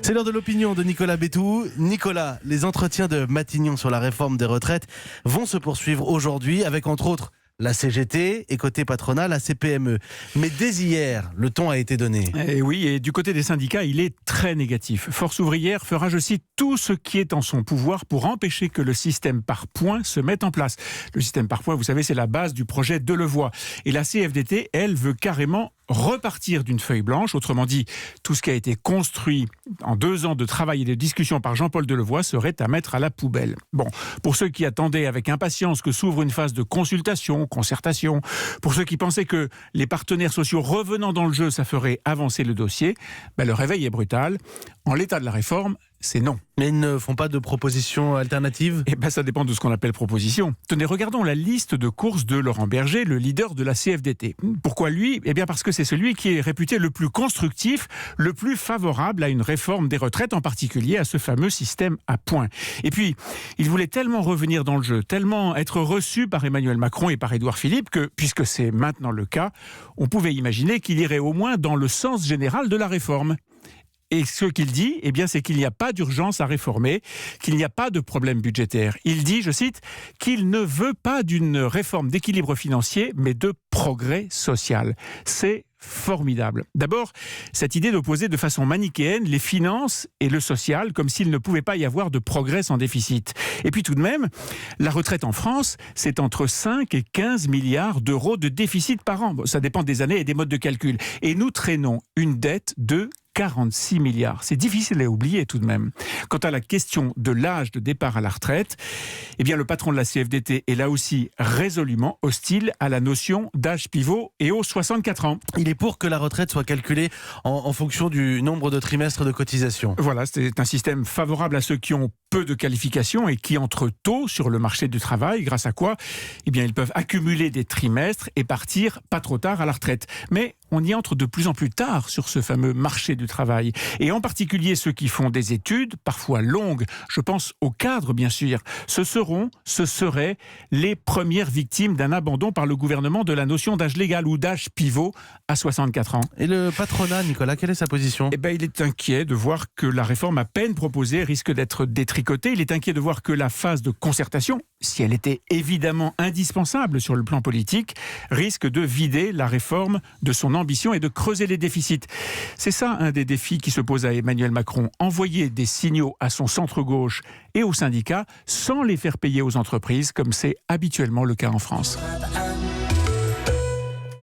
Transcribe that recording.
C'est l'heure de l'opinion de Nicolas Bétou. Nicolas, les entretiens de Matignon sur la réforme des retraites vont se poursuivre aujourd'hui avec entre autres la CGT et côté patronat, la CPME. Mais dès hier, le ton a été donné. Et oui, et du côté des syndicats, il est très négatif. Force ouvrière fera, je cite, tout ce qui est en son pouvoir pour empêcher que le système par points se mette en place. Le système par points, vous savez, c'est la base du projet Delevoye. Et la CFDT, elle, veut carrément repartir d'une feuille blanche. Autrement dit, tout ce qui a été construit en 2 ans de travail et de discussion par Jean-Paul Delevoye serait à mettre à la poubelle. Bon, pour ceux qui attendaient avec impatience que s'ouvre une phase de consultation, concertation, pour ceux qui pensaient que les partenaires sociaux revenant dans le jeu, ça ferait avancer le dossier, le réveil est brutal. En l'état de la réforme, c'est non. Mais ils ne font pas de propositions alternatives ? Ça dépend de ce qu'on appelle proposition. Tenez, regardons la liste de courses de Laurent Berger, le leader de la CFDT. Pourquoi lui ? Parce que c'est celui qui est réputé le plus constructif, le plus favorable à une réforme des retraites, en particulier à ce fameux système à points. Et puis, il voulait tellement revenir dans le jeu, tellement être reçu par Emmanuel Macron et par Édouard Philippe que, puisque c'est maintenant le cas, on pouvait imaginer qu'il irait au moins dans le sens général de la réforme. Et ce qu'il dit, c'est qu'il n'y a pas d'urgence à réformer, qu'il n'y a pas de problème budgétaire. Il dit, je cite, qu'il ne veut pas d'une réforme d'équilibre financier, mais de progrès social. C'est formidable. D'abord, cette idée d'opposer de façon manichéenne les finances et le social, comme s'il ne pouvait pas y avoir de progrès sans déficit. Et puis tout de même, la retraite en France, c'est entre 5 et 15 milliards d'euros de déficit par an. Ça dépend des années et des modes de calcul. Et nous traînons une dette de 46 milliards. C'est difficile à oublier tout de même. Quant à la question de l'âge de départ à la retraite, le patron de la CFDT est là aussi résolument hostile à la notion d'âge pivot et aux 64 ans. Il est pour que la retraite soit calculée en fonction du nombre de trimestres de cotisation. Voilà, c'est un système favorable à ceux qui ont peu de qualifications et qui entrent tôt sur le marché du travail, grâce à quoi ils peuvent accumuler des trimestres et partir pas trop tard à la retraite. Mais on y entre de plus en plus tard sur ce fameux marché du travail. Et en particulier ceux qui font des études, parfois longues, je pense aux cadres bien sûr, ce seraient les premières victimes d'un abandon par le gouvernement de la notion d'âge légal ou d'âge pivot à 64 ans. Et le patronat, Nicolas, quelle est sa position ? Il est inquiet de voir que la réforme à peine proposée risque d'être détricotée. Il est inquiet de voir que la phase de concertation, si elle était évidemment indispensable sur le plan politique, risque de vider la réforme de son ambition et de creuser les déficits. C'est ça un des défis qui se pose à Emmanuel Macron. Envoyer des signaux à son centre-gauche et aux syndicats sans les faire payer aux entreprises, comme c'est habituellement le cas en France.